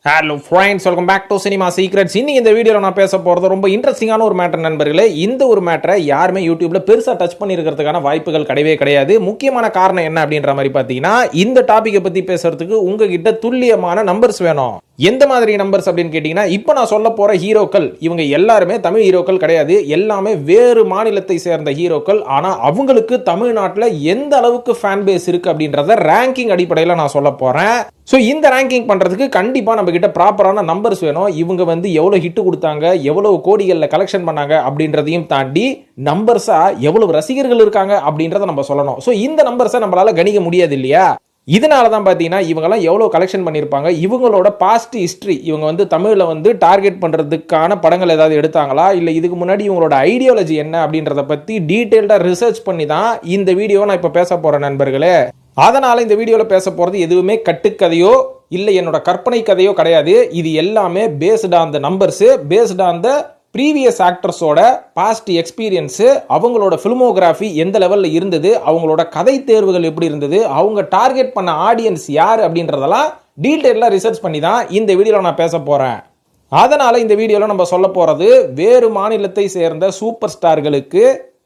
Hello friends, welcome back to cinema secrets. இன்னைக்கு இந்த வீடியோவில் நான் பேச போகிறது ரொம்ப இன்ட்ரெஸ்டிங்கான ஒரு மேட்டர் நண்பர்களே. இந்த ஒரு மேட்டரை யாருமே யூடியூப்ல பெருசாக டச் பண்ணியிருக்கிறதுக்கான வாய்ப்புகள் கிடையவே கிடையாது. முக்கியமான காரணம் என்ன அப்படின்ற மாதிரி பார்த்தீங்கன்னா, இந்த டாப்பிக்கை பற்றி பேசுறதுக்கு உங்ககிட்ட துல்லியமான நம்பர்ஸ் வேணும். எந்த மாதிரி நம்பர்ஸ் அப்படின்னு கேட்டீங்கன்னா, இப்போ நான் சொல்ல போற ஹீரோக்கள் இவங்க எல்லாருமே தமிழ் ஹீரோக்கள் கிடையாது. எல்லாமே வேறு மாநிலத்தை சேர்ந்த ஹீரோக்கள். ஆனா அவங்களுக்கு தமிழ்நாட்டில் எந்த அளவுக்கு ஃபேன் பேஸ் இருக்கு அப்படின்றத ரேங்கிங் அடிப்படையில் நான் சொல்ல போறேன். ஸோ இந்த ரேங்கிங் பண்றதுக்கு கண்டிப்பா நம்ம கிட்ட ப்ராப்பரான நம்பர்ஸ் வேணும். இவங்க வந்து எவ்வளவு ஹிட் கொடுத்தாங்க, எவ்வளவு கோடிகள்ல கலெக்ஷன் பண்ணாங்க அப்படின்றதையும் தாண்டி நம்பர்ஸா எவ்வளவு ரசிகர்கள் இருக்காங்க அப்படின்றத நம்ம சொல்லணும். ஸோ இந்த நம்பர்ஸை நம்மளால கணிக்க முடியாது இல்லையா? இதனால தான் பார்த்தீங்கன்னா இவங்கெல்லாம் எவ்வளோ கலெக்ஷன் பண்ணியிருப்பாங்க, இவங்களோட பாஸ்ட் ஹிஸ்ட்ரி, இவங்க வந்து தமிழில் வந்து டார்கெட் பண்ணுறதுக்கான படங்கள் ஏதாவது எடுத்தாங்களா, இல்லை இதுக்கு முன்னாடி இவங்களோட ஐடியாலஜி என்ன அப்படின்றத பற்றி டீட்டெயில்டாக ரிசர்ச் பண்ணி தான் இந்த வீடியோ நான் இப்போ பேச போகிறேன் நண்பர்களே. அதனால் இந்த வீடியோவில் பேச போகிறது எதுவுமே கட்டுக்கதையோ இல்லை என்னோட கற்பனை கதையோ கிடையாது. இது எல்லாமே based on the numbers, based on the previous ஆக்டர்ஸோட பாஸ்ட் எக்ஸ்பீரியன்ஸு, அவங்களோட ஃபிலிமோகிராஃபி எந்த லெவலில் இருந்தது, அவங்களோட கதை தேர்வுகள் எப்படி இருந்தது, அவங்க டார்கெட் பண்ண ஆடியன்ஸ் யார் அப்படின்றதெல்லாம் டீட்டெயிலாக ரிசர்ச் பண்ணி தான் இந்த வீடியோவில் நான் பேச போகிறேன். அதனால் இந்த வீடியோவில் நம்ம சொல்ல போகிறது வேறு மாநிலத்தை சேர்ந்த சூப்பர் ஸ்டார்களுக்கு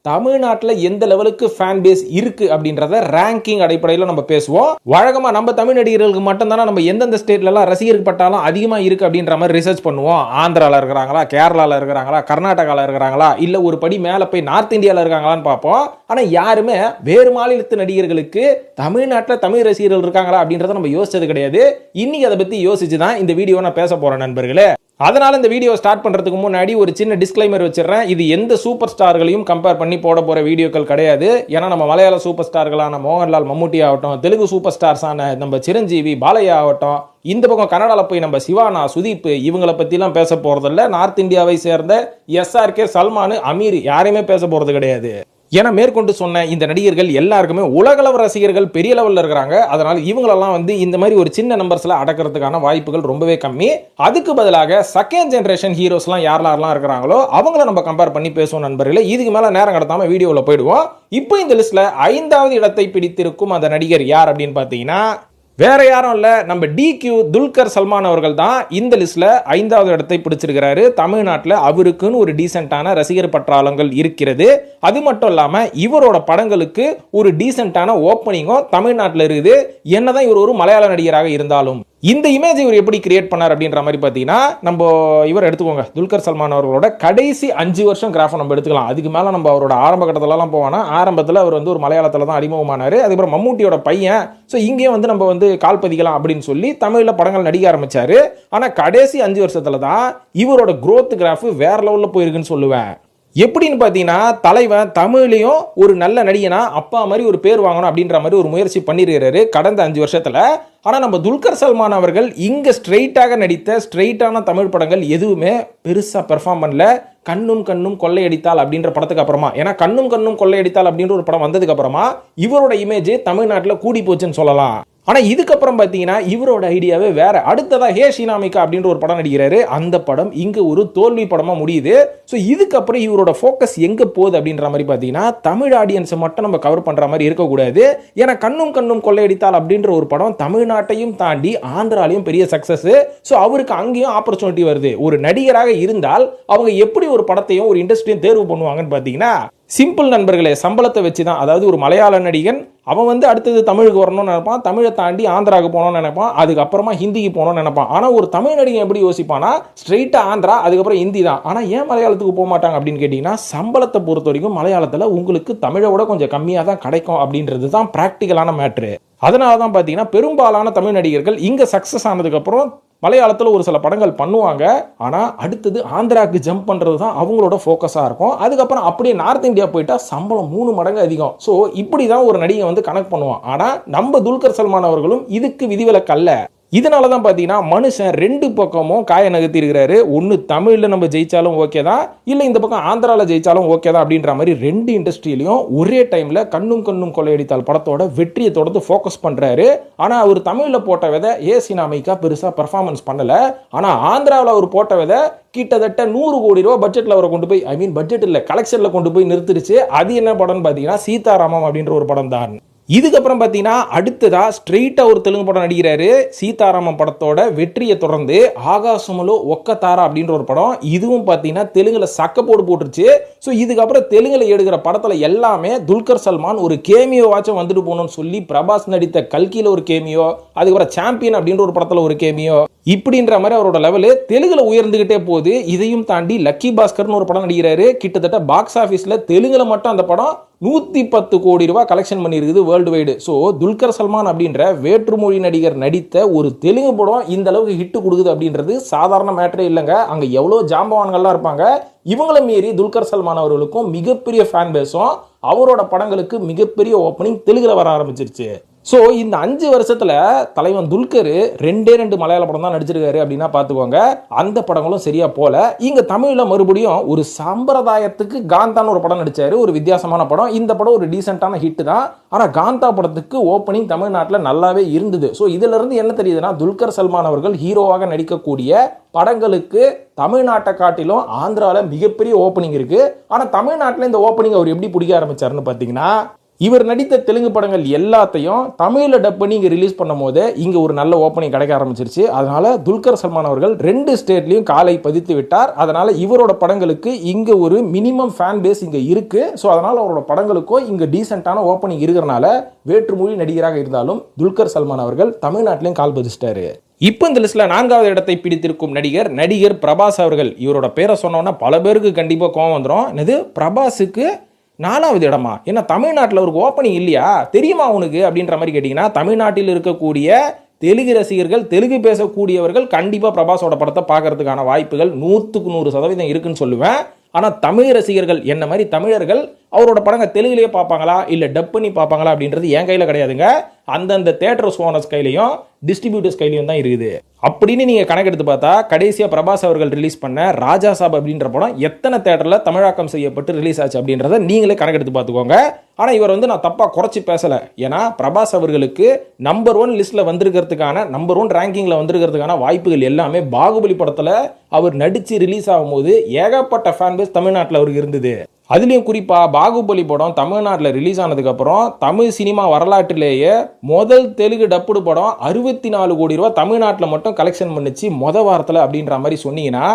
தமிழ்நாட்டில் எந்த லெவலுக்கு ஃபேன் பேஸ் இருக்கு அப்படின்றத ரேங்கிங் அடிப்படையில் நம்ம பேசுவோம். வழக்கமா நம்ம தமிழ் நடிகர்களுக்கு மட்டும் தானே நம்ம எந்தெந்த ஸ்டேட்ல எல்லாம் ரசிகர் பட்டாலும் அதிகமா இருக்கு அப்படின்ற மாதிரி ரிசர்ச் பண்ணுவோம். ஆந்திரால இருக்கிறாங்களா, கேரளால இருக்கிறாங்களா, கர்நாடகால இருக்கிறாங்களா, இல்ல ஒரு படி மேல போய் நார்த் இந்தியால இருக்காங்களான்னு பார்ப்போம். ஆனா யாருமே வேறு மாநிலத்து நடிகர்களுக்கு தமிழ்நாட்டில் தமிழ் ரசிகர்கள் இருக்காங்களா அப்படின்றத நம்ம யோசிச்சது கிடையாது. இன்னைக்கு அதை பத்தி யோசிச்சு தான் இந்த வீடியோ நான் பேச போறேன் நண்பர்களே. அதனால இந்த வீடியோ ஸ்டார்ட் பண்றதுக்கு முன்னாடி ஒரு சின்ன டிஸ்க்ளைமர் வச்சிடறேன். இது எந்த சூப்பர் ஸ்டார்களையும் கம்பேர் பண்ணி போட போற வீடியோக்கள் கிடையாது. ஏன்னா நம்ம மலையாள சூப்பர் ஸ்டார்களான மோகன்லால், மம்முட்டி ஆகட்டும், தெலுங்கு சூப்பர் ஸ்டார்ஸான நம்ம சிரஞ்சீவி, பாலையா ஆகட்டும், இந்த பக்கம் கன்னடால போய் நம்ம சிவானா, சுதீப் இவங்களை பத்திலாம் பேச போறதில்ல. நார்த் இந்தியாவை சேர்ந்த SRK, சல்மான், அமீர் யாரையுமே பேச போறது கிடையாது. ஏன்னா மேற்கொண்டு சொன்ன இந்த நடிகர்கள் எல்லாருக்குமே உலகளவு ரசிகர்கள் பெரிய லெவலில் இருக்கிறாங்க. அதனால இவங்களெல்லாம் வந்து இந்த மாதிரி ஒரு சின்ன நம்பர்ஸ்ல அடக்கிறதுக்கான வாய்ப்புகள் ரொம்பவே கம்மி. அதுக்கு பதிலாக செகண்ட் ஜெனரேஷன் ஹீரோஸ்லாம் யாரெல்லாம் இருக்கிறாங்களோ அவங்கள நம்ம கம்பேர் பண்ணி பேசுவோம் நண்பர்களே. இதுக்கு மேல நேரம் கடத்தாம வீடியோவில் போயிடுவோம். இப்போ இந்த லிஸ்ட்ல 5வது இடத்தை பிடித்திருக்கும் அந்த நடிகர் யார் அப்படின்னு பார்த்தீங்கன்னா, வேற யாரும் இல்ல, நம்ம DQ துல்கர் சல்மான் அவர்கள் தான் இந்த லிஸ்ட்ல 5வது இடத்தை பிடிச்சிருக்கிறாரு. தமிழ்நாட்டில் அவருக்குன்னு ஒரு டீசென்டான ரசிகர் பற்றாளங்கள் இருக்கிறது. அது மட்டும் இல்லாம இவரோட படங்களுக்கு ஒரு டீசென்டான ஓப்பனிங்கும் தமிழ்நாட்டில் இருக்குது. என்னதான் இவர் ஒரு மலையாள நடிகராக இருந்தாலும் இந்த இமேஜ் இவர் எப்படி கிரியேட் பண்ணார் அப்படின்ற மாதிரி பார்த்தீங்கன்னா, நம்ம இவர் எடுத்துக்கோங்க, துல்கர் சல்மான் அவர்களோட கடைசி 5 வருஷம் கிராஃபை நம்ம எடுத்துக்கலாம். அதுக்கு மேலே நம்ம அவரோட ஆரம்ப கட்டத்திலலாம் போவானா, ஆரம்பத்தில் அவர் வந்து ஒரு மலையாளத்தில் தான் அறிமுகமானார். அதுக்கப்புறம் மம்முட்டியோட பையன், ஸோ இங்கேயும் வந்து நம்ம வந்து கால் பதிக்கலாம் அப்படின்னு சொல்லி தமிழில் படங்கள் நடிக்க ஆரம்பிச்சாரு. ஆனால் கடைசி 5 வருஷத்துல தான் இவரோட growth கிராஃப் வேற லெவலில் போயிருக்குன்னு சொல்லுவேன். எப்படின்னு பார்த்தீங்கன்னா, தலைவன் தமிழ்லையும் ஒரு நல்ல நடிகனா அப்பா மாதிரி ஒரு பேர் வாங்கணும் அப்படின்ற மாதிரி ஒரு முயற்சி பண்ணிருக்கிறாரு கடந்த 5 வருஷத்துல. ஆனால் நம்ம துல்கர் சல்மான் அவர்கள் இங்க ஸ்ட்ரெயிட்டாக நடித்த ஸ்ட்ரெயிட்டான தமிழ் படங்கள் எதுவுமே பெருசா பெர்ஃபார்ம் பண்ணல. கண்ணும் கண்ணும் கொள்ளையடித்தால் அப்படின்ற படத்துக்கு அப்புறமா, ஏன்னா கண்ணும் கண்ணும் கொள்ளையடித்தால் அப்படின்ற ஒரு படம் வந்ததுக்கு அப்புறமா இவரோட இமேஜ் தமிழ்நாட்டில் கூடி போச்சுன்னு சொல்லலாம். ஆனா இதுக்கப்புறம் பாத்தீங்கன்னா இவரோட ஐடியாவே வேற. அடுத்ததா ஹே ஷினாமிகா அப்படின்ற ஒரு படம் நடிக்கிறாரு. அந்த படம் இங்க ஒரு தோல்வி படமா முடியுது. ஸோ இதுக்கப்புறம் இவரோட ஃபோக்கஸ் எங்க போகுது அப்படின்ற மாதிரி பாத்தீங்கன்னா, தமிழ் ஆடியன்ஸை மட்டும் நம்ம கவர் பண்ற மாதிரி இருக்கக்கூடாது. ஏன்னா கண்ணும் கண்ணும் கொள்ளையடித்தால் அப்படின்ற ஒரு படம் தமிழ்நாட்டையும் தாண்டி ஆந்திராலையும் பெரிய சக்சஸ். ஸோ அவருக்கு அங்கேயும் ஆப்பர்ச்சுனிட்டி வருது. ஒரு நடிகராக இருந்தால் அவங்க எப்படி ஒரு படத்தையும் ஒரு இண்டஸ்ட்ரியும் தேர்வு பண்ணுவாங்கன்னு பாத்தீங்கன்னா, சிம்பிள் நண்பர்களே, சம்பளத்தை வச்சு தான். அதாவது ஒரு மலையாள நடிகன் அவன் வந்து அடுத்தது தமிழுக்கு வரணும்னு நினைப்பான், தமிழை தாண்டி ஆந்திராவுக்கு போகணும்னு நினைப்பான், அதுக்கப்புறமா ஹிந்திக்கு போகணும்னு நினைப்பான். ஆனால் ஒரு தமிழ் நடிகன் எப்படி யோசிப்பானா, ஸ்ட்ரெயிட்டா ஆந்திரா அதுக்கப்புறம் ஹிந்தி தான். ஆனால் ஏன் மலையாளத்துக்கு போக மாட்டாங்க அப்படின்னு கேட்டிங்கன்னா, சம்பளத்தை பொறுத்த வரைக்கும் மலையாளத்தில் உங்களுக்கு தமிழை விட கொஞ்சம் கம்மியாக தான் கிடைக்கும் அப்படின்றது தான் ப்ராக்டிக்கலான மேட்ரு. அதனால தான் பார்த்தீங்கன்னா பெரும்பாலான தமிழ் நடிகர்கள் இங்கே சக்ஸஸ் ஆனதுக்கப்புறம் மலையாளத்தில் ஒரு சில படங்கள் பண்ணுவாங்க. ஆனால் அடுத்தது ஆந்திராவுக்கு ஜம்ப் பண்ணுறது தான் அவங்களோட ஃபோக்கஸாக இருக்கும். அதுக்கப்புறம் அப்படியே நார்த் இந்தியா போயிட்டா சம்பளம் 3 மடங்கு அதிகம். ஸோ இப்படி தான் ஒரு நடிகை வந்து கனெக்ட் பண்ணுவான். ஆனால் நம்ம துல்கர் சல்மான் அவர்களும் இதுக்கு விதிவிலக்கு அல்ல. இதனால தான் பார்த்தீங்கன்னா மனுஷன் 2 பக்கமும் காய நகர்த்தி இருக்கிறாரு. ஒன்று தமிழில் நம்ம ஜெயிச்சாலும் ஓகே தான், இல்லை இந்த பக்கம் ஆந்திராவில் ஜெயிச்சாலும் ஓகே தான் அப்படின்ற மாதிரி 2 இண்டஸ்ட்ரியிலையும் ஒரே டைமில் கண்ணும் கண்ணும் கொள்ளையடித்தால் படத்தோட வெற்றியை தொடர்ந்து ஃபோக்கஸ் பண்ணுறாரு. ஆனால் அவர் தமிழில் போட்ட விதை ஹே ஷினாமிகா பெருசாக பெர்ஃபார்மன்ஸ் பண்ணலை. ஆனால் ஆந்திராவில் அவர் போட்ட விதை கிட்டத்தட்ட 100 கோடி ரூபா பட்ஜெட்டில் அவரை கொண்டு போய், பட்ஜெட் இல்லை கலெக்ஷனில் கொண்டு போய் நிறுத்திடுச்சு. அது என்ன படம்னு பார்த்தீங்கன்னா சீதாராமம் அப்படின்ற ஒரு படம் தான். இதுக்கப்புறம் பார்த்தீங்கன்னா அடுத்ததா ஸ்ட்ரெயிட்டா ஒரு தெலுங்கு படம் நடிக்கிறாரு. சீதாராமன் படத்தோட வெற்றியை தொடர்ந்து ஆகாசமுலோ ஒக்கதாரா அப்படின்ற ஒரு படம், இதுவும் பார்த்தீங்கன்னா தெலுங்குல சக்கப்போடு போட்டுருச்சு. ஸோ இதுக்கப்புறம் தெலுங்குல எடுக்கிற படத்துல எல்லாமே துல்கர் சல்மான் ஒரு கேமியோ வாச்சும் வந்துட்டு போகணும்னு சொல்லி பிரபாஸ் நடித்த கல்கில ஒரு கேமியோ, அதுக்கப்புறம் சாம்பியன் அப்படின்ற ஒரு படத்துல ஒரு கேமியோ, இப்படின்ற மாதிரி அவரோட லெவலு தெலுங்குல உயர்ந்துகிட்டே போகுது. இதையும் தாண்டி லக்கி பாஸ்கர்னு ஒரு படம் நடிக்கிறாரு. கிட்டத்தட்ட பாக்ஸ் ஆஃபீஸ்ல தெலுங்குல மட்டும் அந்த படம் 110 கோடி ரூபாய் கலெக்ஷன் பண்ணியிருக்குது world wide. So Dulquer Salmaan அப்படின்ற வேற்றுமொழி நடிகர் நடித்த ஒரு தெலுங்கு படம் இந்த அளவுக்கு ஹிட் கொடுக்குது அப்படின்றது சாதாரண மேட்டரே இல்லைங்க. அங்கே எவ்வளோ ஜாம்பவான்கள்லாம் இருப்பாங்க. இவங்கள மீறி துல்கர் சல்மான் அவர்களுக்கும் மிகப்பெரிய ஃபேன் பேஸும் அவரோட படங்களுக்கு மிகப்பெரிய ஓப்பனிங் தெலுங்குல வர ஆரம்பிச்சிருச்சு. ஸோ இந்த 5 வருஷத்துல தலைவன் துல்கர் 2 மலையாள படம் தான் நடிச்சிருக்காரு அப்படின்னா பார்த்துக்கோங்க. அந்த படங்களும் சரியா போல. இங்க தமிழ்ல மறுபடியும் ஒரு சம்பிரதாயத்துக்கு காந்தான்னு ஒரு படம் நடிச்சாரு, ஒரு வித்தியாசமான படம். இந்த படம் ஒரு டீசென்டான ஹிட் தான். ஆனா காந்தா படத்துக்கு ஓப்பனிங் தமிழ்நாட்டில் நல்லாவே இருந்தது. ஸோ இதுல இருந்து என்ன தெரியுதுன்னா, துல்கர் சல்மான் அவர்கள் ஹீரோவாக நடிக்கக்கூடிய படங்களுக்கு தமிழ்நாட்டை காட்டிலும் ஆந்திராவில் மிகப்பெரிய ஓப்பனிங் இருக்கு. ஆனா தமிழ்நாட்டில் இந்த ஓப்பனிங் அவர் எப்படி பிடிக்க ஆரம்பிச்சாருன்னு பார்த்தீங்கன்னா, இவர் நடித்த தெலுங்கு படங்கள் எல்லாத்தையும் தமிழில் டப் பண்ணி இங்கே ரிலீஸ் பண்ணும் போது இங்கே ஒரு நல்ல ஓப்பனிங் கிடைக்க ஆரம்பிச்சிருச்சு. அதனால துல்கர் சல்மான் அவர்கள் 2 ஸ்டேட்லையும் காலை பதித்து விட்டார். அதனால இவரோட படங்களுக்கு இங்கே ஒரு மினிமம் ஃபேன் பேஸ் இங்கே இருக்கு. ஸோ அதனால அவரோட படங்களுக்கும் இங்கே டீசென்டான ஓப்பனிங் இருக்கிறனால வேற்றுமொழி நடிகராக இருந்தாலும் துல்கர் சல்மான் அவர்கள் தமிழ்நாட்டிலையும் கால் பதிச்சிட்டாரு. இப்போ இந்த லிஸ்ட்ல 4வது இடத்தை பிடித்திருக்கும் நடிகர் பிரபாஸ் அவர்கள். இவரோட பேரை சொன்னோன்னா பல பேருக்கு கண்டிப்பாக கோவம் வந்துடும். இது பிரபாஸுக்கு 4வது இடமா? ஏன்னா தமிழ்நாட்டில் ஒரு ஓப்பனிங் இல்லையா, தெரியுமா உனக்கு அப்படின்ற மாதிரி கேட்டிங்கன்னா, தமிழ்நாட்டில் இருக்கக்கூடிய தெலுங்கு ரசிகர்கள், தெலுங்கு பேசக்கூடியவர்கள் கண்டிப்பாக பிரபாஸோட படத்தை பார்க்கறதுக்கான வாய்ப்புகள் 100% இருக்குன்னு சொல்லுவேன். ஆனால் தமிழ் ரசிகர்கள் என்ன மாதிரி தமிழர்கள் அவரோட படங்க தெலுங்குலேயே பார்ப்பாங்களா இல்லை டப் பண்ணி பார்ப்பாங்களா அப்படின்றது என் கையில் கிடையாதுங்க. அந்தந்த தேட்டர்ஸ் ஓனர்ஸ் கையிலையும் டிஸ்ட்ரிபியூட்டர்ஸ் கையிலையும் தான் இருக்குது. அப்படின்னு நீங்கள் கணக்கெடுத்து பார்த்தா கடைசியாக பிரபாஸ் அவர்கள் ரிலீஸ் பண்ண ராஜா சாப் அப்படின்ற படம் எத்தனை தேட்டரில் தமிழாக்கம் செய்யப்பட்டு ரிலீஸ் ஆச்சு அப்படின்றத நீங்களே கணக்கெடுத்து பார்த்துக்கோங்க. ஆனால் இவர் நான் தப்பாக குறைச்சி பேசலை. ஏன்னா பிரபாஸ் அவர்களுக்கு நம்பர் 1 லிஸ்ட்டில் வந்திருக்கிறதுக்கான, நம்பர் 1 ரேங்கிங்கில் வந்திருக்கிறதுக்கான வாய்ப்புகள் எல்லாமே பாகுபலி படத்தில் அவர் நடித்து ரிலீஸ் ஆகும்போது ஏகப்பட்ட ஃபேன் பேஸ் தமிழ்நாட்டில் அவருக்கு இருந்தது. அதுலேயும் குறிப்பாக பாகுபலி படம் தமிழ்நாட்டில் ரிலீஸ் ஆனதுக்கப்புறம் தமிழ் சினிமா வரலாற்றிலேயே முதல் தெலுங்கு டப்புடு படம் 64 கோடி ரூபா தமிழ்நாட்டில் மட்டும் கலெக்ஷன் பண்ணிச்சு வாரத்தில் அப்படின்ற மாதிரி சொன்னீங்கன்னா,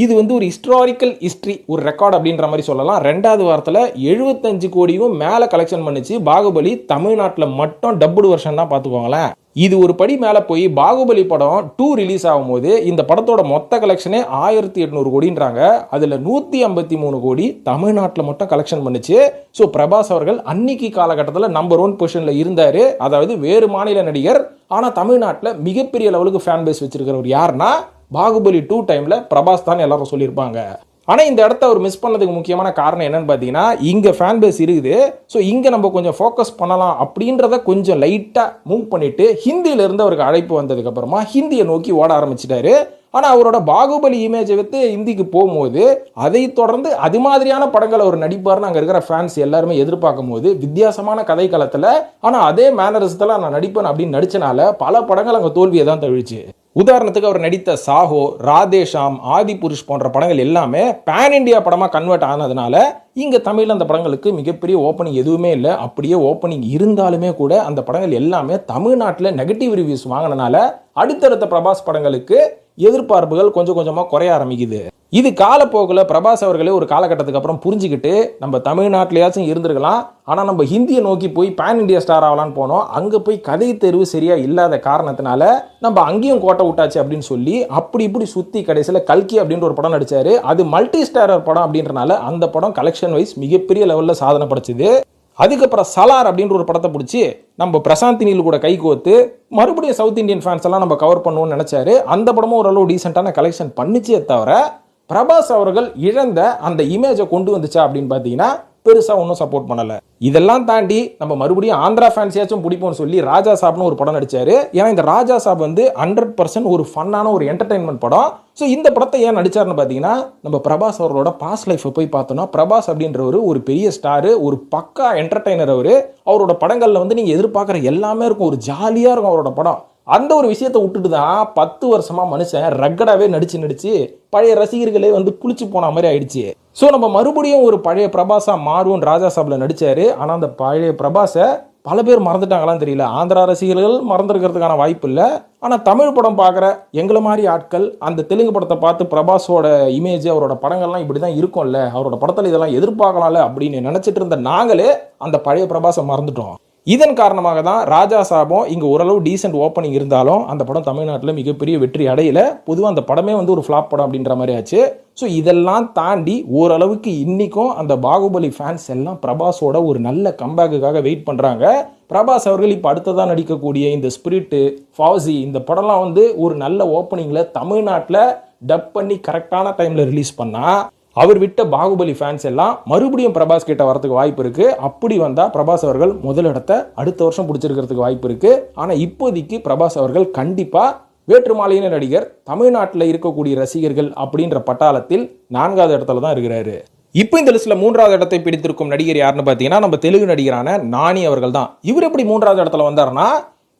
இது ஒரு ஹிஸ்டாரிக்கல் ஹிஸ்ட்ரி, ஒரு ரெக்கார்ட் அப்படின்ற மாதிரி சொல்லலாம். 2வது வாரத்தில் 75 கோடியும் மேலே கலெக்ஷன் பண்ணிச்சு பாகுபலி தமிழ்நாட்டில் மட்டும் டப்புடு வருஷன் தான் பார்த்துக்கோங்களேன். இது ஒரு படி மேலே போய் பாகுபலி படம் 2 ரிலீஸ் ஆகும்போது இந்த படத்தோட மொத்த கலெக்ஷனே 1800 கோடின்றாங்க. அதில் 153 கோடி தமிழ்நாட்டில் மட்டும் கலெக்ஷன் பண்ணிச்சு. ஸோ பிரபாஸ் அவர்கள் அன்னைக்கு காலகட்டத்தில் நம்பர் 1 பொசிஷனில் இருந்தார். அதாவது வேறு மாநில நடிகர், ஆனால் தமிழ்நாட்டில் மிகப்பெரிய லெவலுக்கு ஃபேன் பேஸ் வச்சிருக்கிறவர் யாருன்னா பாகுபலி 2 டைம்ல பிரபாஸ் தான் எல்லாரும் சொல்லியிருப்பாங்க. ஆனால் இந்த இடத்த அவர் மிஸ் பண்ணதுக்கு முக்கியமான காரணம் என்னன்னு பார்த்தீங்கன்னா, இங்கே ஃபேன் பேஸ் இருக்குது. ஸோ இங்கே நம்ம கொஞ்சம் ஃபோக்கஸ் பண்ணலாம் அப்படின்றத கொஞ்சம் லைட்டாக மூவ் பண்ணிட்டு ஹிந்தியிலிருந்து அவருக்கு அழைப்பு வந்ததுக்கப்புறமா ஹிந்தியை நோக்கி ஓட ஆரம்பிச்சிட்டாரு. ஆனால் அவரோட பாகுபலி இமேஜை வைத்து ஹிந்திக்கு போகும்போது அதை தொடர்ந்து அது மாதிரியான படங்கள் அவர் நடிப்பார்னு அங்கே இருக்கிற ஃபேன்ஸ் எல்லாருமே எதிர்பார்க்கும் போது வித்தியாசமான கதை களத்தில் ஆனால் அதே மேனரிசத்தில் நான் நடிப்பேன் அப்படின்னு நடிச்சனால பல படங்கள் அங்கே தோல்வியை தான் தழுவிச்சு. உதாரணத்துக்கு அவர் நடித்த சாஹோ, ராதேஷாம், ஆதி புருஷ் போன்ற படங்கள் எல்லாமே பேன் இண்டியா படமாக கன்வெர்ட் ஆனதுனால இங்கே தமிழில் அந்த படங்களுக்கு மிகப்பெரிய ஓப்பனிங் எதுவுமே இல்லை. அப்படியே ஓப்பனிங் இருந்தாலுமே கூட அந்த படங்கள் எல்லாமே தமிழ்நாட்டில் நெகட்டிவ் ரிவ்யூஸ் வாங்கினால அடுத்தடுத்த பிரபாஸ் படங்களுக்கு எதிர்பார்ப்புகள் கொஞ்சம் கொஞ்சமாக குறைய ஆரம்பிக்குது. இது காலப்போக்கில் பிரபாஸ் அவர்களே ஒரு காலகட்டத்துக்கு அப்புறம் புரிஞ்சுக்கிட்டு நம்ம தமிழ்நாட்டிலேயாச்சும் இருந்திருக்கலாம், ஆனால் நம்ம ஹிந்தியை நோக்கி போய் பேன் இண்டியா ஸ்டார் ஆகலான்னு போனோம். அங்கே போய் கதை தேர்வு சரியா இல்லாத காரணத்தினால நம்ம அங்கேயும் கோட்டை விட்டாச்சு அப்படின்னு சொல்லி அப்படி இப்படி சுற்றி கடைசியில் கல்கி அப்படின்ற ஒரு படம் நடிச்சாரு. அது மல்டி ஸ்டாரர் படம் அப்படின்றனால அந்த படம் கலெக்ஷன் வைஸ் மிகப்பெரிய லெவலில் சாதனை படைச்சது. அதுக்கப்புறம் சலார் அப்படின்ற ஒரு படத்தை பிடிச்சி நம்ம பிரசாந்த் நீல் கூட கை கோத்து மறுபடியும் சவுத் இந்தியன் ஃபேன்ஸ் எல்லாம் நம்ம கவர் பண்ணுவோம்னு நினைச்சாரு. அந்த படமும் ஓரளவு டீசென்டான கலெக்ஷன் பண்ணிச்சே தவிர பிரபாஸ் அவர்கள் இழந்த அந்த இமேஜை கொண்டு வந்துச்சா அப்படின்னு பார்த்தீங்கன்னா பெருசா ஒன்றும் சப்போர்ட் பண்ணல. இதெல்லாம் தாண்டி நம்ம மறுபடியும் ஆந்திரா ஃபேன்ஸியாச்சும் பிடிப்போம்னு சொல்லி ராஜா சாப்னு ஒரு படம் நடிச்சாரு. ஏன்னா இந்த ராஜா சாப் 100% ஒரு ஃபன்னான ஒரு என்டர்டைன்மெண்ட் படம். ஸோ இந்த படத்தை ஏன் நடிச்சாருன்னு பார்த்தீங்கன்னா, நம்ம பிரபாஸ் அவர்களோட பாஸ்ட் லைஃப்பை போய் பார்த்தோம்னா பிரபாஸ் அப்படின்றவர் ஒரு பெரிய ஸ்டாரு, ஒரு பக்கா என்டர்டைனர். அவரோட படங்கள்ல நீங்க எதிர்பார்க்குற எல்லாமே இருக்கும், ஒரு ஜாலியா இருக்கும் அவரோட படம். அந்த ஒரு விஷயத்தை விட்டுட்டு தான் 10 வருஷமா மனுஷன் ரக்கடாவே நடிச்சு பழைய ரசிகர்களே குளிச்சு போன மாதிரி ஆயிடுச்சு. ஸோ நம்ம மறுபடியும் ஒரு பழைய பிரபாஸா மாறும் ராஜா சாப்ல நடிச்சாரு. ஆனால் அந்த பழைய பிரபாஸை பல பேர் மறந்துட்டாங்களான்னு தெரியல. ஆந்திரா ரசிகர்கள் மறந்துருக்கிறதுக்கான வாய்ப்பு இல்லை. ஆனால் தமிழ் படம் பார்க்குற எங்களை மாதிரி ஆட்கள் அந்த தெலுங்கு படத்தை பார்த்து பிரபாஸோட இமேஜ், அவரோட படங்கள்லாம் இப்படி தான் இருக்கும்ல, அவரோட படத்தில் இதெல்லாம் எதிர்பார்க்கலாம்ல அப்படின்னு நினச்சிட்டு இருந்த நாங்களே அந்த பழைய பிரபாஸை மறந்துட்டோம். இதன் காரணமாக தான் ராஜா சாபம் இங்கே ஓரளவு டீசென்ட் ஓப்பனிங் இருந்தாலும் அந்த படம் தமிழ்நாட்டில் மிகப்பெரிய வெற்றி அடையல. பொதுவாக அந்த படமே வந்து ஒரு ஃப்ளாப் படம் அப்படின்ற மாதிரி ஆச்சு. ஸோ இதெல்லாம் தாண்டி ஓரளவுக்கு இன்னைக்கும் அந்த பாகுபலி ஃபேன்ஸ் எல்லாம் பிரபாஸோட ஒரு நல்ல கம்பேக்குக்காக வெயிட் பண்ணுறாங்க. பிரபாஸ் அவர்கள் இப்போ அடுத்ததான் நடிக்கக்கூடிய இந்த ஸ்பிரிட்டு, ஃபாசி, இந்த படம்லாம் வந்து ஒரு நல்ல ஓப்பனிங்கில் தமிழ்நாட்டில் டப் பண்ணி கரெக்டான டைமில் ரிலீஸ் பண்ணால் அவர் விட்ட பாகுபலி ஃபேன்ஸ் எல்லாம் மறுபடியும் பிரபாஸ் கிட்ட வரதுக்கு வாய்ப்பு இருக்கு. அப்படி வந்தா பிரபாஸ் அவர்கள் முதலிடத்தை அடுத்த வருஷம் பிடிச்சிருக்கிறதுக்கு வாய்ப்பு இருக்கு. ஆனா இப்போதைக்கு பிரபாஸ் அவர்கள் கண்டிப்பா வேற்றுமாலையின நடிகர், தமிழ்நாட்டில் இருக்கக்கூடிய ரசிகர்கள் அப்படின்ற பட்டாளத்தில் 4வது இடத்துல தான் இருக்கிறாரு. இப்போ இந்த லிஸ்ட்ல 3வது இடத்தை பிடித்திருக்கும் நடிகர் யாருன்னு பார்த்தீங்கன்னா நம்ம தெலுங்கு நடிகரான நானி அவர்கள் தான். இவர் எப்படி 3வது இடத்துல வந்தாருன்னா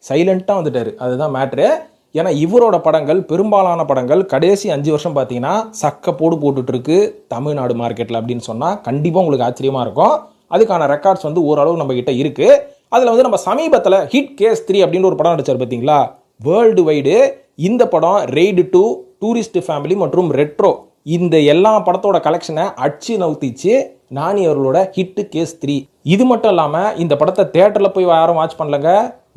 சைலண்டா வந்துட்டாரு. அதுதான் மேட்ரு. ஏன்னா இவரோட படங்கள், பெரும்பாலான படங்கள் கடைசி 5 வருஷம் பார்த்தீங்கன்னா சக்க போட்டுட்டு இருக்கு தமிழ்நாடு மார்க்கெட்டில் அப்படின்னு சொன்னால் கண்டிப்பாக உங்களுக்கு ஆச்சரியமாக இருக்கும். அதுக்கான ரெக்கார்ட்ஸ் வந்து ஓரளவு நம்ம கிட்ட இருக்கு. அதில் வந்து நம்ம சமீபத்தில் ஹிட் கேஸ் 3 அப்படின்னு ஒரு படம் நடிச்சார் பார்த்தீங்களா, வேர்ல்டு வைடு. இந்த படம் ரெய்டு 2, டூரிஸ்ட் ஃபேமிலி மற்றும் ரெட்ரோ, இந்த எல்லா படத்தோட கலெக்ஷனை அடிச்சு நவுத்திச்சு நானி அவர்களோட ஹிட் கேஸ் 3. இது மட்டும் இல்லாமல் இந்த படத்தை தேட்டரில் போய் யாரும் வாட்ச் பண்ணலங்க,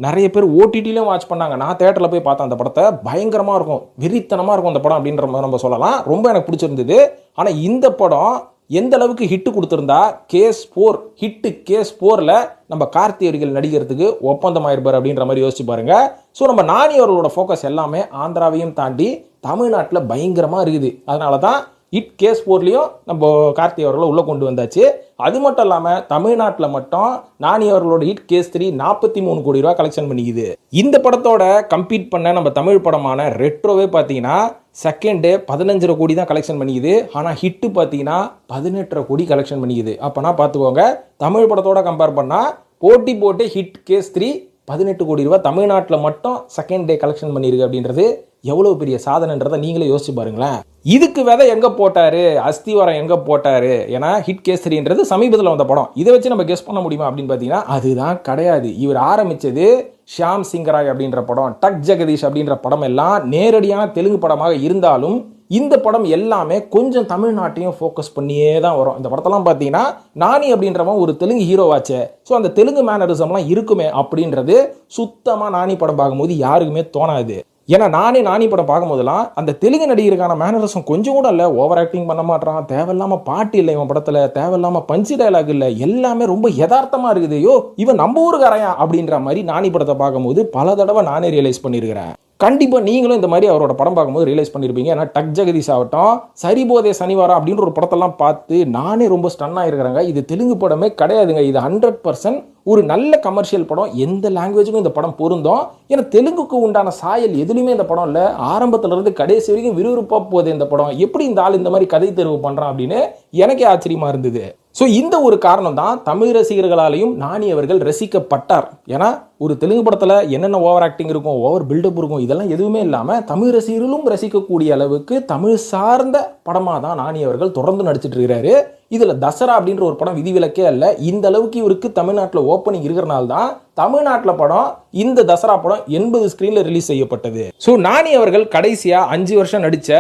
நிறைய பேர் ஓடிடிலையும் வாட்ச் பண்ணாங்க. நான் தேட்டரில் போய் பார்த்தேன் அந்த படத்தை. பயங்கரமாக இருக்கும், வெறித்தனமாக இருக்கும் அந்த படம் அப்படின்ற மாதிரி நம்ம சொல்லலாம். ரொம்ப எனக்கு பிடிச்சிருந்தது. ஆனால் இந்த படம் எந்த அளவுக்கு ஹிட்டு கொடுத்துருந்தா கேஸ் 4, ஹிட்டு கேஸ் 4ல் நம்ம கார்த்தி அவர்கள் நடிக்கிறதுக்கு ஒப்பந்தமாயிருப்பார் அப்படின்ற மாதிரி யோசிச்சு பாருங்க. ஸோ நம்ம நானி அவர்களோட ஃபோக்கஸ் எல்லாமே ஆந்திராவையும் தாண்டி தமிழ்நாட்டில் பயங்கரமாக இருக்குது. அதனால தான் ஹிட் கேஸ் 4லையும் நம்ம கார்த்தி அவர்களை உள்ளே கொண்டு வந்தாச்சு. அது மட்டும் இல்லாமல் தமிழ்நாட்டில் மட்டும் நானி அவர்களோட ஹிட் கேஸ் 3 43 கோடி ரூபா கலெக்ஷன் பண்ணிக்குது. இந்த படத்தோட கம்பீட் பண்ண நம்ம தமிழ் படமான ரெட்ரோவே பார்த்தீங்கன்னா செகண்ட் 15 கோடி தான் கலெக்ஷன் பண்ணிக்குது. ஆனால் ஹிட்டு பார்த்தீங்கன்னா 18 கோடி கலெக்ஷன் பண்ணிக்குது. அப்போனா பார்த்துக்கோங்க, தமிழ் படத்தோட கம்பேர் பண்ணால் போட்டு ஹிட் கேஸ் 3 18 கோடி ரூபா தமிழ்நாட்டில் மட்டும் செகண்ட் டே கலெக்ஷன் பண்ணியிருக்கு அப்படின்றது எவ்வளவு பெரிய சாதனைன்றதை நீங்களே யோசிச்சு பாருங்களேன். இதுக்கு விதை எங்க போட்டாரு, அஸ்திவாரம் எங்க போட்டாரு? ஏன்னா ஹிட் கேஸ் 3ன்றது சமீபத்தில் வந்த படம். இதை வச்சு நம்ம கெஸ் பண்ண முடியுமா அப்படின்னு பார்த்தீங்கன்னா அதுதான் கிடையாது. இவர் ஆரம்பிச்சது ஷியாம் சிங்கராய் அப்படின்ற படம், டக் ஜெகதீஷ் அப்படின்ற படம் எல்லாம் நேரடியான தெலுங்கு படமாக இருந்தாலும் இந்த படம் எல்லாமே கொஞ்சம் தமிழ்நாட்டையும் ஃபோக்கஸ் பண்ணியே தான் வரும். இந்த படத்தெல்லாம் பார்த்தீங்கன்னா நானி அப்படின்றவன் ஒரு தெலுங்கு ஹீரோவாச்சே, ஸோ அந்த தெலுங்கு மேனரிசம்லாம் இருக்குமே அப்படின்றது சுத்தமாக நானி படம் பார்க்கும்போது யாருக்குமே தோணாது. ஏன்னா நானி படம் பார்க்கும்போதெல்லாம் அந்த தெலுங்கு நடிகருக்கான மேனரிசம் கொஞ்சம் கூட இல்லை. ஓவர் ஆக்டிங் பண்ண மாட்டான், தேவையில்லாம பாட்டு இல்லை இவன் படத்தில், தேவையில்லாம பஞ்சு டயலாக் இல்லை, எல்லாமே ரொம்ப யதார்த்தமா இருக்குது. யோ இவன் நம்ம ஊருக்காரையா அப்படின்ற மாதிரி நானி படத்தை பார்க்கும்போது பல தடவை நானே ரியலைஸ் பண்ணியிருக்கிறேன். கண்டிப்பாக நீங்களும் இந்த மாதிரி அவரோட படம் பார்க்கும்போது ரியலைஸ் பண்ணியிருப்பீங்க. ஏன்னா டக் ஜெகதீஷ் ஆகட்டும், சரிபோதே சனிவாரம் அப்படின்ற ஒரு படத்தெல்லாம் பார்த்து நானே ரொம்ப ஸ்டன் ஆகிருக்கிறாங்க. இது தெலுங்கு படமே கிடையாதுங்க, இது 100% ஒரு நல்ல கமர்ஷியல் படம். எந்த லாங்குவேஜுக்கும் இந்த படம் பொருந்தும். ஏன்னா தெலுங்குக்கு உண்டான சாயல் எதுலையுமே இந்த படம் இல்லை. ஆரம்பத்திலிருந்து கடைசி வரைக்கும் விறுவிறுப்பாக போகுது இந்த படம். எப்படி இந்த ஆள் இந்த மாதிரி கதை தேர்வு பண்ணுறான் அப்படின்னு எனக்கே ஆச்சரியமா இருந்தது. ஸோ இந்த ஒரு காரணம் தான் தமிழ் ரசிகர்களாலையும் நானி அவர்கள் ரசிக்கப்பட்டார். ஏன்னா ஒரு தெலுங்கு படத்தில் என்னென்ன ஓவர் ஆக்டிங் இருக்கும், ஓவர் பில்டப் இருக்கும், இதெல்லாம் எதுவுமே இல்லாமல் தமிழ் ரசிகர்களும் ரசிக்கக்கூடிய அளவுக்கு தமிழ் சார்ந்த படமாக தான் நானி அவர்கள் தொடர்ந்து நடிச்சிட்டு இருக்கிறாரு. இதில் தசரா அப்படின்ற ஒரு படம் விதிவிலக்கே அல்ல. இந்த அளவுக்கு இவருக்கு தமிழ்நாட்டில் ஓப்பனிங் இருக்கிறனால தான் தமிழ்நாட்டில் படம் இந்த தசரா படம் 80 ஸ்கிரீனில் ரிலீஸ் செய்யப்பட்டது. ஸோ நானி அவர்கள் கடைசியாக 5 வருஷம் நடித்த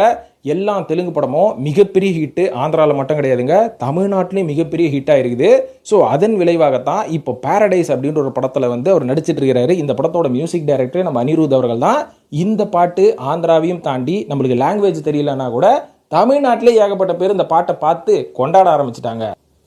எல்லா தெலுங்கு படமும் மிகப்பெரிய ஹிட்டு. ஆந்திராவில் மட்டும் கிடையாதுங்க, தமிழ்நாட்டிலையும் மிகப்பெரிய ஹிட்டாக இருக்குது. ஸோ அதன் விளைவாகத்தான் இப்போ பாரடைஸ் அப்படின்ற ஒரு படத்தில் வந்து அவர் நடிச்சிட்டு இருக்கிறாரு. இந்த படத்தோட மியூசிக் டைரக்டர் நம்ம அனிருத் அவர்கள் தான். இந்த பாட்டு ஆந்திராவையும் தாண்டி நம்மளுக்கு லாங்குவேஜ் தெரியலன்னா கூட தமிழ்நாட்டிலே ஏகப்பட்ட பேர் இந்த பாட்டை பார்த்து கொண்டாட ஆரம்பிச்சிட்டாங்க.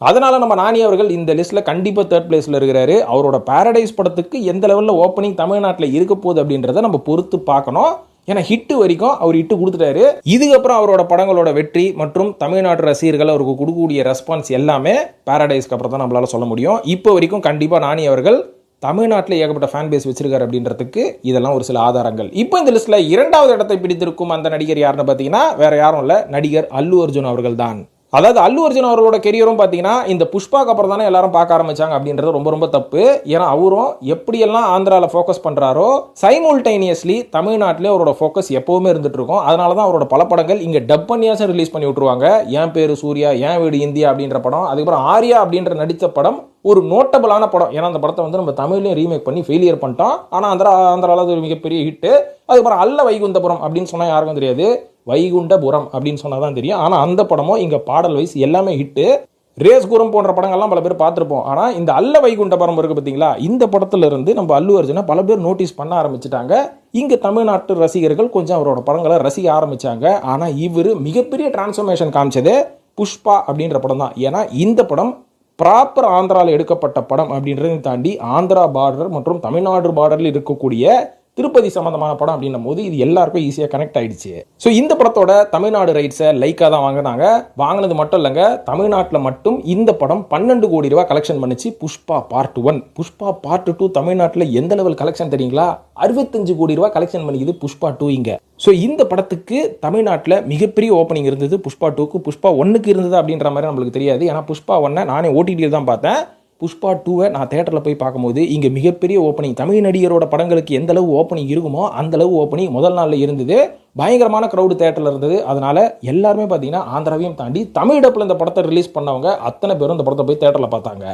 அதனால நம்ம நானி அவர்கள் இந்த லிஸ்ட்ல கண்டிப்பா 3rd பிளேஸ்ல இருக்கிறாரு. அவரோட பாரடைஸ் படத்துக்கு எந்த லெவல்ல ஓப்பனிங் தமிழ்நாட்டில் இருக்க போகுது அப்படின்றத நம்ம பொறுத்து பார்க்கணும். ஏன்னா ஹிட்டு வரைக்கும் அவர் ஹிட்டு கொடுத்துட்டாரு. இதுக்கப்புறம் அவரோட படங்களோட வெற்றி மற்றும் தமிழ்நாட்டு ரசிகர்கள் அவருக்கு கொடுக்கக்கூடிய ரெஸ்பான்ஸ் எல்லாமே பாரடைஸ்க்கு அப்புறம் தான் நம்மளால சொல்ல முடியும். இப்போ வரைக்கும் கண்டிப்பா நானி அவர்கள் தமிழ்நாட்டில் ஏகப்பட்ட ஃபேன் பேஸ் வச்சிருக்காரு அப்படின்றதுக்கு இதெல்லாம் ஒரு சில ஆதாரங்கள். இப்போ இந்த லிஸ்ட்ல 2வது இடத்தை பிடித்திருக்கும் அந்த நடிகர் யாருன்னு பார்த்தீங்கன்னா வேற யாரும் இல்லை, நடிகர் அல்லு அர்ஜுன் அவர்கள் தான். அதாவது அல்லு அர்ஜுன் அவர்களோட கெரியரும் பார்த்தீங்கன்னா இந்த புஷ்பாக்கு அப்புறம் தானே எல்லாரும் பார்க்க ஆரம்பிச்சாங்க அப்படின்றது ரொம்ப ரொம்ப தப்பு. ஏன்னா அவரும் எப்படியெல்லாம் ஆந்திராவில் ஃபோக்கஸ் பண்ணுறாரோ சைமல்டேனியஸ்லி தமிழ்நாட்டிலே அவரோட ஃபோக்கஸ் எப்பவுமே இருந்துட்டு இருக்கும். அதனால தான் அவரோட பல படங்கள் இங்கே டப் பண்ணியாச்சும் ரிலீஸ் பண்ணி விட்டுருவாங்க. என் பேரு சூர்யா, என் வீடு இந்தியா அப்படின்ற படம், அதுக்கப்புறம் ஆர்யா அப்படின்ற நடித்த படம் ஒரு நோட்டபிளான படம். ஏன்னா அந்த படத்தை வந்து நம்ம தமிழ்லையும் ரீமேக் பண்ணி ஃபெயிலியர் பண்ணிட்டோம். ஆனால் ஆந்திராவில் அது ஒரு மிகப்பெரிய ஹிட்டு. அதுக்கப்புறம் அல்ல வைகுந்தபுரம் அப்படின்னு சொன்னால் யாருக்கும் தெரியாது, வைகுண்டபுரம் அப்படின்னு சொன்னால் தான் தெரியும். ஆனால் அந்த படமும் இங்கே பாடல் வைஸ் எல்லாமே ஹிட்டு. ரேஸ்குரம் போன்ற படங்கள்லாம் பல பேர் பார்த்துருப்போம். ஆனால் இந்த அல்ல வைகுண்டபுரம் இருக்கு பார்த்தீங்களா, இந்த படத்துல இருந்து நம்ம அல்லு அர்ஜுனை பல பேர் நோட்டீஸ் பண்ண ஆரம்பிச்சுட்டாங்க. இங்கே தமிழ்நாட்டு ரசிகர்கள் கொஞ்சம் அவரோட படங்களை ரசிக்க ஆரம்பிச்சாங்க. ஆனால் இவர் மிகப்பெரிய டிரான்ஸ்ஃபர்மேஷன் காமிச்சது புஷ்பா அப்படின்ற படம் தான். ஏன்னா இந்த படம் ப்ராப்பர் ஆந்திராவில் எடுக்கப்பட்ட படம் அப்படின்றதையும் தாண்டி ஆந்திரா பார்டர் மற்றும் தமிழ்நாடு பார்டரில் இருக்கக்கூடிய திருப்பதி சம்பந்தமான படம் அப்படின்னும் போது இது எல்லாருக்கும் ஈஸியாக கனெக்ட் ஆயிடுச்சு. ஸோ இந்த படத்தோட தமிழ்நாடு ரைட்ஸை லைக்காக தான் வாங்கினாங்க. வாங்கினது மட்டும் இல்லைங்க, தமிழ்நாட்டில் மட்டும் இந்த படம் 12 கோடி ரூபாய் கலெக்ஷன் பண்ணிச்சு. புஷ்பா பார்ட் 1, புஷ்பா பார்ட் 2 தமிழ்நாட்டில் எந்த லெவல் கலெக்ஷன் தெரியுங்களா? 65 கோடி ரூபாய் கலெக்ஷன் பண்ணிக்குது புஷ்பா 2 இங்க. ஸோ இந்த படத்துக்கு தமிழ்நாட்டில் மிகப்பெரிய ஓப்பனிங் இருந்தது. புஷ்பா 2க்கு புஷ்பா 1க்கு இருந்தது அப்படின்ற மாதிரி நம்மளுக்கு தெரியாது. ஏன்னா புஷ்பா 1 நானே ஓடிடியில் தான் பார்த்தேன். புஷ்பா 2 நான் தேட்டரில் போய் பார்க்கும்போது இங்கே மிகப்பெரிய ஓப்பனிங், தமிழ் நடிகரோட படங்களுக்கு எந்த அளவு ஓப்பனிங் இருக்குமோ அந்த அளவு ஓப்பனிங் முதல் நாளில் இருந்தது. பயங்கரமான க்ரௌடு தேட்டரில் இருந்தது. அதனால எல்லாருமே பார்த்தீங்கன்னா ஆந்திராவையும் தாண்டி தமிழ் டப்பில் இந்த படத்தை ரிலீஸ் பண்ணவங்க அத்தனை பேரும் இந்த படத்தை போய் தேட்டரில் பார்த்தாங்க.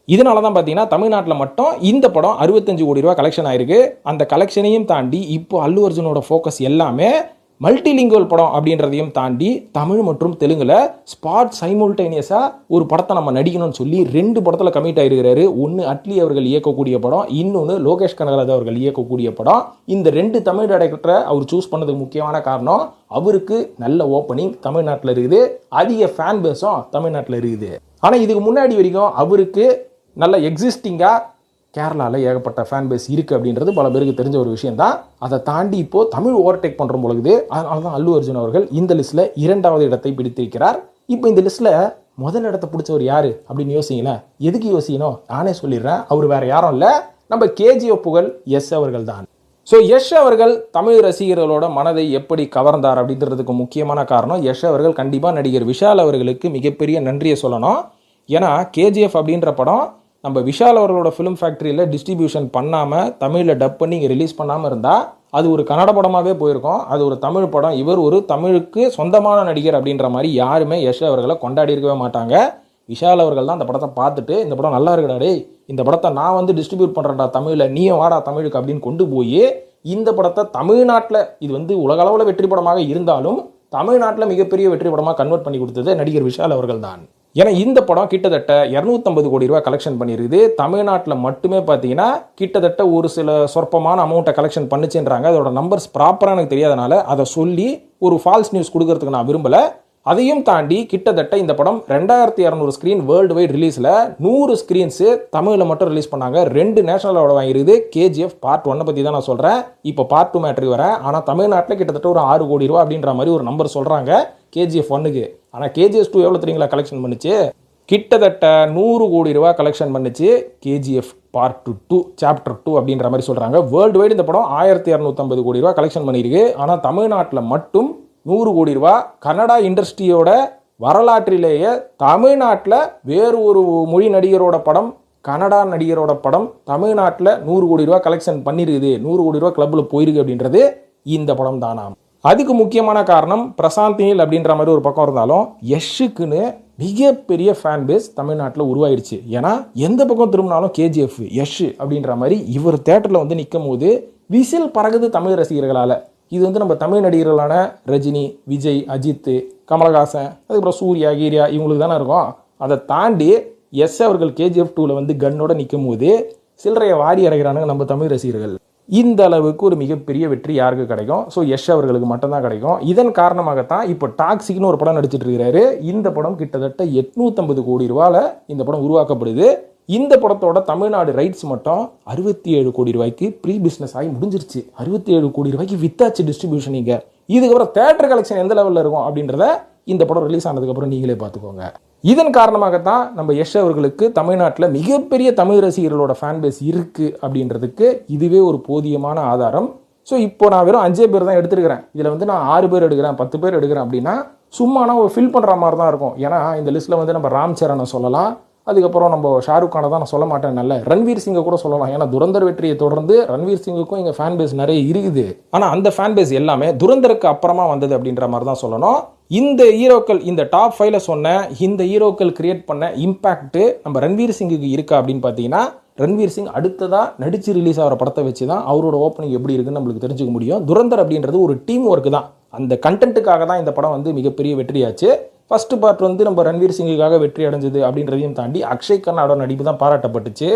இதனால தான் பார்த்தீங்கன்னா தமிழ்நாட்டில் மட்டும் இந்த படம் 65 கோடி ரூபா கலெக்ஷன் ஆயிருக்கு. அந்த கலெக்ஷனையும் தாண்டி இப்போ அல்லு அர்ஜுனோட ஃபோக்கஸ் எல்லாமே மல்டிலிங்குவல் படம் அப்படின்றதையும் தாண்டி தமிழ் மற்றும் தெலுங்குல ஸ்பாட் சைமல்டேனியஸா ஒரு படத்தை நம்ம நடிக்கணும்னு சொல்லி 2 படத்தில் கமிட் ஆயிருக்கிறாரு. ஒன்று அட்லி அவர்கள் இயக்கக்கூடிய படம், இன்னொன்று லோகேஷ் கனகராஜ் அவர்கள் இயக்கக்கூடிய படம். இந்த 2 தமிழ் டைரக்டரை அவர் சூஸ் பண்ணதுக்கு முக்கியமான காரணம் அவருக்கு நல்ல ஓப்பனிங் தமிழ்நாட்டில் இருக்குது, அதிக ஃபேன் பேஸும் தமிழ்நாட்டில் இருக்குது. ஆனால் இதுக்கு முன்னாடி வரைக்கும் அவருக்கு நல்ல எக்ஸிஸ்டிங்காக கேரளாவில் ஏகப்பட்ட ஃபேன் பேஸ் இருக்குது அப்படின்றது பல பேருக்கு தெரிஞ்ச ஒரு விஷயம் தான். அதை தாண்டி இப்போது தமிழ் ஓவர்டேக் பண்ணுற பொழுது அதனால தான் அல்லு அர்ஜுன் அவர்கள் இந்த லிஸ்ட்டில் 2வது இடத்தை பிடித்திருக்கிறார். இப்போ இந்த லிஸ்ட்டில் முதல் இடத்தை பிடிச்சவர் யார் அப்படின்னு யோசிங்களேன். எதுக்கு யோசிக்கணும், நானே சொல்லிடுறேன். அவர் வேறு யாரும் இல்லை, நம்ம கேஜிஎஃப் புகழ் யஷ் அவர்கள் தான். ஸோ யஷ் அவர்கள் தமிழ் ரசிகர்களோட மனதை எப்படி கவர்ந்தார் அப்படின்றதுக்கு முக்கியமான காரணம் யஷ் அவர்கள் கண்டிப்பாக நடிகர் விஷால் அவர்களுக்கு மிகப்பெரிய நன்றியை சொல்லணும். ஏன்னா கேஜிஎஃப் அப்படின்ற படம் நம்ம விஷால் அவர்களோட ஃபிலிம் ஃபேக்ட்ரியில் டிஸ்ட்ரிபியூஷன் பண்ணாமல் தமிழில் டப் பண்ணி இங்கே ரிலீஸ் பண்ணாமல் இருந்தால் அது ஒரு கன்னட படமாகவே போயிருக்கும். அது ஒரு தமிழ் படம், இவர் ஒரு தமிழுக்கு சொந்தமான நடிகர் அப்படின்ற மாதிரி யாருமே யஷ் அவர்களை கொண்டாடி இருக்கவே மாட்டாங்க. விஷால் அவர்கள் தான் அந்த படத்தை பார்த்துட்டு இந்த படம் நல்லா இருக்குடா டே, இந்த படத்தை நான் வந்து டிஸ்ட்ரிபியூட் பண்ணுறேன்டா தமிழில், நீயும் வாடா தமிழுக்கு அப்படின்னு கொண்டு போய் இந்த படத்தை தமிழ்நாட்டில் இது வந்து உலகளவில் வெற்றி படமாக இருந்தாலும் தமிழ்நாட்டில் மிகப்பெரிய வெற்றி படமாக கன்வெர்ட் பண்ணி கொடுத்தது நடிகர் விஷால் அவர்கள் தான். ஏன்னா இந்த படம் கிட்டத்தட்ட 250 கோடி ரூபாய் கலெக்ஷன் பண்ணிருக்குது. தமிழ்நாட்டில் மட்டுமே பார்த்தீங்கன்னா கிட்டத்தட்ட ஒரு சில சொற்பமான அமௌண்ட்டை கலெக்ஷன் பண்ணுச்சுன்றாங்க. அதோட நம்பர்ஸ் ப்ராப்பராக எனக்கு தெரியாதனால அதை சொல்லி ஒரு ஃபால்ஸ் நியூஸ் கொடுக்கறதுக்கு நான் விரும்பலை. அதையும் தாண்டி கிட்டத்தட்ட இந்த படம் 2200 ஸ்க்ரீன் வேர்ல்டு வைட் ரிலீஸில் 100 ஸ்க்ரீன்ஸு தமிழில் மட்டும் ரிலீஸ் பண்ணாங்க. 2 நேஷனல் அவார்டு வாங்கிருக்குது. கேஜிஎஃப் பார்ட் 1 பற்றி தான் நான் சொல்கிறேன். இப்போ பார்ட் 2 மேட்ருக்கு வரேன். ஆனால் தமிழ்நாட்டில் கிட்டத்தட்ட ஒரு 6 கோடி ரூபா அப்படின்ற மாதிரி ஒரு நம்பர் சொல்கிறாங்க கேஜிஎஃப் 1க்கு. ஆனால் கேஜிஎஃப் 2 எவ்வளோ தெரியுங்களா கலெக்ஷன் பண்ணுச்சு? கிட்டத்தட்ட 100 கோடி ரூபா கலெக்ஷன் பண்ணுச்சு கேஜிஎஃப் பார்ட் 2 சாப்டர் 2 அப்படின்ற மாதிரி சொல்கிறாங்க. வேர்ல்டு வைடு இந்த படம் 1250 கோடி ரூபா கலெக்ஷன் பண்ணியிருக்கு. ஆனால் தமிழ்நாட்டில் மட்டும் 100 கோடி ரூபா. கன்னடா இண்டஸ்ட்ரியோட வரலாற்றிலேயே தமிழ்நாட்டில் வேறு ஒரு மொழி நடிகரோட படம், கன்னடா நடிகரோட படம் தமிழ்நாட்டில் 100 கோடி ரூபா கலெக்ஷன் பண்ணிருக்குது, 100 கோடி ரூபா கிளப்பில் போயிருக்கு அப்படின்றது இந்த படம் தானாம். அதுக்கு முக்கியமான காரணம் பிரசாந்த் நீல் அப்படின்ற மாதிரி ஒரு பக்கம் இருந்தாலும் யஷ்ஷுக்குன்னு மிகப்பெரிய ஃபேன் பேஸ் தமிழ்நாட்டில் உருவாயிடுச்சு. ஏன்னா எந்த பக்கம் திரும்பினாலும் கேஜிஎஃப் யஷ் அப்படின்ற மாதிரி இவர் தேட்டரில் வந்து நிற்கும் போது விசில் பறகுது தமிழ் ரசிகர்களால். இது வந்து நம்ம தமிழ் நடிகர்களான ரஜினி, விஜய், அஜித், கமலஹாசன், அதுக்கப்புறம் சூர்யா, கீரியா இவங்களுக்கு தானே இருக்கும். அதை தாண்டி எஸ் அவர்கள் கேஜிஎஃப் 2ல் வந்து கன்னோட நிற்கும் போது சில்லறையை வாரி இறக்கிறானுங்க நம்ம தமிழ் ரசிகர்கள். இந்த அளவுக்கு ஒரு மிகப்பெரிய வெற்றி யாருக்கு கிடைக்கும்? ஸோ யஷ் அவர்களுக்கு மட்டும்தான் கிடைக்கும். இதன் காரணமாகத்தான் இப்போ டாக்ஸிக்னு ஒரு படம் நடிச்சிட்டு இருக்கிறாரு. இந்த படம் கிட்டத்தட்ட 850 கோடி ரூபாயில் இந்த படம் உருவாக்கப்படுது. இந்த படத்தோட தமிழ்நாடு ரைட்ஸ் மட்டும் 67 கோடி ரூபாய்க்கு ப்ரீ பிஸ்னஸ் ஆகி முடிஞ்சிருச்சு. 67 கோடி ரூபாய்க்கு வித்தாச்சு டிஸ்ட்ரிபியூஷன். இங்கே இதுக்கப்புறம் தேட்டர் கலெக்ஷன் எந்த லெவலில் இருக்கும் அப்படின்றத இந்த படம் ரிலீஸ் ஆனதுக்கப்புறம் நீங்களே பார்த்துக்கோங்க. இதன் காரணமாகத்தான் நம்ம யஷ் அவர்களுக்கு தமிழ்நாட்டில் மிகப்பெரிய தமிழ் ரசிகர்களோட ஃபேன் பேஸ் இருக்குது அப்படின்றதுக்கு இதுவே ஒரு போதியமான ஆதாரம். ஸோ இப்போ நான் வெறும் 5 பேர் தான் எடுத்துருக்கிறேன். இதில் வந்து நான் 6 பேர் எடுக்கிறேன், 10 பேர் எடுக்கிறேன் அப்படின்னா சும்மா நான் ஒரு ஃபில் பண்ணுற மாதிரி தான் இருக்கும். ஏன்னா இந்த லிஸ்ட்டில் வந்து நம்ம ராம் சரணை சொல்லலாம், அதுக்கப்புறம் நம்ம ஷாருக் கானை தான் நான் சொல்ல மாட்டேன், நல்ல ரன்வீர் சிங்கை கூட சொல்லலாம். ஏன்னா துரந்தர் வெற்றியை தொடர்ந்து ரன்வீர் சிங்குக்கும் இங்கே ஃபேன் பேஸ் நிறைய இருக்குது. ஆனால் அந்த ஃபேன் பேஸ் எல்லாமே துரந்தருக்கு அப்புறமா வந்தது அப்படின்ற மாதிரி தான் சொல்லணும். இந்த ஹீரோக்கள் இந்த டாப் 5ல சொன்ன இந்த ஹீரோக்கள் கிரியேட் பண்ண இம்பாக்ட் நம்ம ரன்வீர் சிங்குக்கு இருக்கா அப்படின்னு பார்த்தீங்கன்னா, ரன்வீர் சிங் அடுத்ததாக நடித்து ரிலீஸ் ஆகிற படத்தை வச்சு தான் அவரோட ஓப்பனிங் எப்படி இருக்குன்னு நம்மளுக்கு தெரிஞ்சுக்க முடியும். துரந்தர் அப்படின்றது ஒரு டீம் ஒர்க் தான். அந்த கண்டென்ட்டுக்காக தான் இந்த படம் வந்து மிகப்பெரிய வெற்றியாச்சு. ஃபர்ஸ்ட் பார்ட் வந்து நம்ம ரன்வீர் சிங்குக்காக வெற்றி அடைஞ்சது அப்படின்றதையும் தாண்டி அக்ஷய் கண்ணாவோட நடிப்பு தான் பாராட்டப்பட்டுச்சு.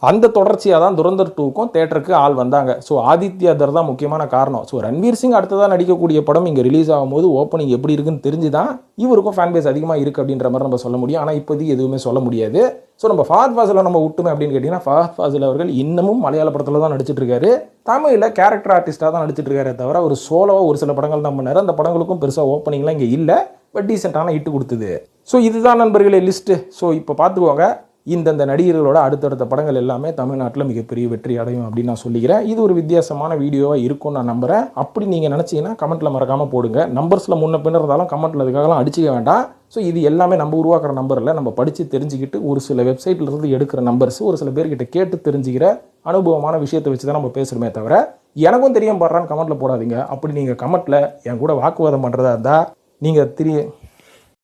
அந்த தொடர்ச்சியாக தான் துரந்தர் 2க்கும் தேட்டருக்கு ஆள் வந்தாங்க. ஸோ ஆதித்யா தர் தான் முக்கியமான காரணம். ஸோ ரன்வீர் சிங் அடுத்ததாக நடிக்கக்கூடிய படம் இங்கே ரிலீஸ் ஆகும்போது ஓப்பனிங் எப்படி இருக்குன்னு தெரிஞ்சு தான் இவருக்கும் ஃபேன் பேஸ் அதிகமாக இருக்குது அப்படின்ற மாதிரி நம்ம சொல்ல முடியும். ஆனால் இப்போதைக்கு எதுவுமே சொல்ல முடியாது. ஸோ நம்ம ஃபஹத் ஃபாசிலை நம்ம விட்டுமே அப்படின்னு கேட்டிங்கன்னா, ஃபஹத் ஃபாசில் அவர்கள் இன்னமும் மலையாள படத்தில் தான் நடிச்சிட்டு இருக்காரு. தமிழில் கேரக்டர் ஆர்டிஸ்ட்டாக தான் நடிச்சிட்டு இருக்காரு தவிர ஒரு சோலோவாக ஒரு சில படங்கள் தான் பண்ணார். அந்த படங்களுக்கும் பெருசாக ஓப்பனிங்லாம் இங்கே இல்லை, பட் டீசெண்டான ஹிட் கொடுத்தது. ஸோ இதுதான் நண்பர்களே லிஸ்ட்டு. ஸோ இப்போ பார்த்துக்கோங்க, இந்தந்த நடிகர்களோட அடுத்தடுத்த படங்கள் எல்லாமே தமிழ்நாட்டில் மிகப்பெரிய வெற்றி அடையும் அப்படின்னு நான் சொல்லிக்கிறேன். இது ஒரு வித்தியாசமான வீடியோவாக இருக்கும்னு நான் நம்புகிறேன். அப்படி நீங்கள் நினச்சிங்கன்னா கமெண்ட்டில் மறக்காமல் போடுங்க. நம்பர்ஸில் முன்ன பின்ன இருந்தாலும் கமெண்ட்டில் அதுக்காகலாம் அடிச்சிக்க வேண்டாம். ஸோ இது எல்லாமே நம்ம உருவாக்குற நம்பரில் நம்ம படித்து தெரிஞ்சுக்கிட்டு ஒரு சில வெப்சைட்லேருந்து எடுக்கிற நம்பர்ஸ், ஒரு சில பேர்கிட்ட கேட்டு தெரிஞ்சுக்கிற அனுபவமான விஷயத்தை வச்சு தான் நம்ம பேசுகிறோமே தவிர எனக்கும் தெரியும் பாடுறான்னு கமெண்ட்டில் போடாதீங்க. அப்படி நீங்கள் கமெண்ட்டில் என் கூட வாக்குவாதம் பண்ணுறதா இருந்தால் நீங்கள்